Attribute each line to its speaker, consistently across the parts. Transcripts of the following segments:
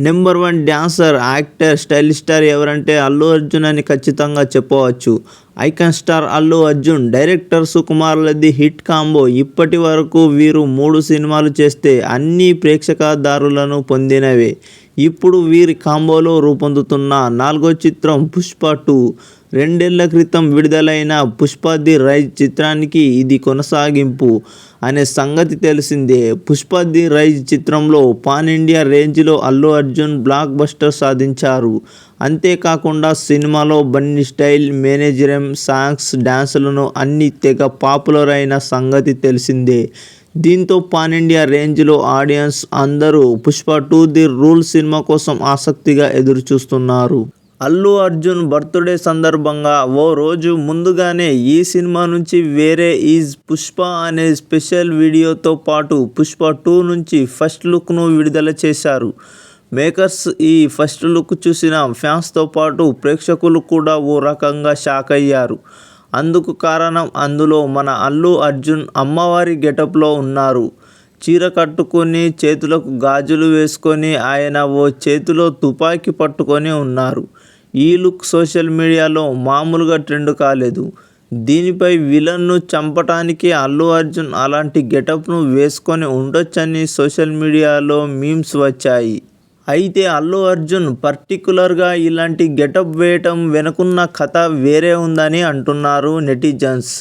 Speaker 1: Number 1 dancer, actor, stylish star ఎవరంటే అల్లు అర్జున్ అని ఖచ్చితంగా చెప్పవచ్చు. Icon star Allu Arjun, director సుకుమార్లది హిట్ కాంబో. ఇప్పటి వరకు వీరు 3 సినిమాలు చేస్తే అన్ని ప్రేక్షకదారులను పొందినవే. ఇప్పుడు వీరి కాంబోలో రూపొందుతున్న 4వ చిత్రం పుష్ప 2. 2 ఏళ్ల క్రితం విడుదలైన పుష్ప ది రైజ్ చిత్రానికి ఇది కొనసాగింపు అనే సంగతి తెలిసిందే. పుష్ప ది రైజ్ చిత్రంలో పాన్ ఇండియా రేంజ్లో అల్లు అర్జున్ బ్లాక్ బస్టర్ సాధించారు. అంతేకాకుండా సినిమాలో బన్నీ స్టైల్, మేనేజరం, సాంగ్స్, డాన్సులను అన్నీ తెగ పాపులర్ అయిన సంగతి తెలిసిందే. దీంతో పాన్ ఇండియా రేంజ్లో ఆడియన్స్ అందరూ పుష్ప 2 ది రూల్ సినిమా కోసం ఆసక్తిగా ఎదురుచూస్తున్నారు. అల్లు అర్జున్ బర్త్డే సందర్భంగా ఓ రోజు ముందుగానే ఈ సినిమా నుంచి వేరే ఈజ్ పుష్ప అనే స్పెషల్ వీడియోతో పాటు పుష్ప 2 నుంచి ఫస్ట్ లుక్ను విడుదల చేశారు. మేకర్స్ ఈ ఫస్ట్ లుక్ చూసిన ఫ్యాన్స్తో పాటు ప్రేక్షకులు కూడా ఓ రకంగా షాక్ అయ్యారు. అందుకు కారణం అందులో మన అల్లు అర్జున్ అమ్మవారి గెటప్లో ఉన్నారు. చీర కట్టుకొని చేతులకు గాజులు వేసుకొని ఆయన ఓ చేతిలో తుపాకీ పట్టుకొని ఉన్నారు. ఈ లుక్ సోషల్ మీడియాలో మామూలుగా ట్రెండ్ కాలేదు. దీనిపై విలన్ను చంపటానికి అల్లు అర్జున్ అలాంటి గెటప్ను వేసుకొని ఉండొచ్చని సోషల్ మీడియాలో మీమ్స్ వచ్చాయి. అయితే అల్లు అర్జున్ పర్టికులర్గా ఇలాంటి గెటప్ వేయటం వెనుకున్న కథ వేరే ఉందని అంటున్నారు నెటిజన్స్.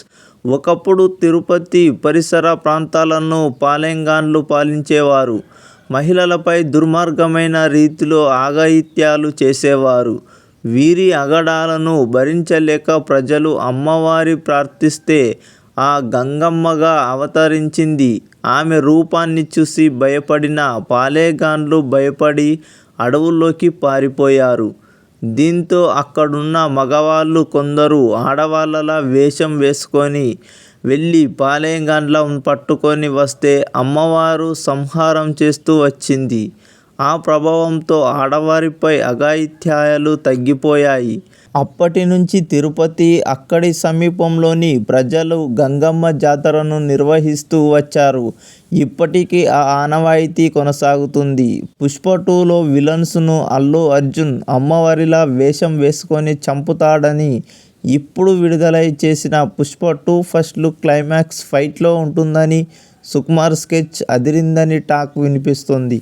Speaker 1: ఒకప్పుడు తిరుపతి పరిసర ప్రాంతాలను పాలెంగాన్లు పాలించేవారు. మహిళలపై దుర్మార్గమైన రీతిలో ఆఘాయిత్యాలు చేసేవారు. వీరి అగడాలను భరించలేక ప్రజలు అమ్మవారి ప్రార్థిస్తే ఆ గంగమ్మగా అవతరించింది. ఆమె రూపాన్ని చూసి భయపడిన పాలెగాన్లు భయపడి అడవుల్లోకి పారిపోయారు. దీంతో అక్కడున్న మగవాళ్ళు కొందరు ఆడవాళ్ళలా వేషం వేసుకొని వెళ్ళి పాలెగాన్లను పట్టుకొని వస్తే అమ్మవారు సంహారం చేస్తూ వచ్చింది. ఆ ప్రభావంతో ఆడవారిపై అఘాయిత్యాలు తగ్గిపోయాయి. అప్పటి నుంచి తిరుపతి, అక్కడి సమీపంలోని ప్రజలు గంగమ్మ జాతరను నిర్వహిస్తూ వచ్చారు. ఇప్పటికీ ఆ ఆనవాయితీ కొనసాగుతుంది. పుష్ప 2లో విలన్స్ను అల్లు అర్జున్ అమ్మవారిలా వేషం వేసుకొని చంపుతాడని ఇప్పుడు విడుదల చేసిన పుష్ప 2 ఫస్ట్ లుక్ క్లైమాక్స్ ఫైట్లో ఉంటుందని, సుకుమార్ స్కెచ్ అదిరిందని టాక్ వినిపిస్తోంది.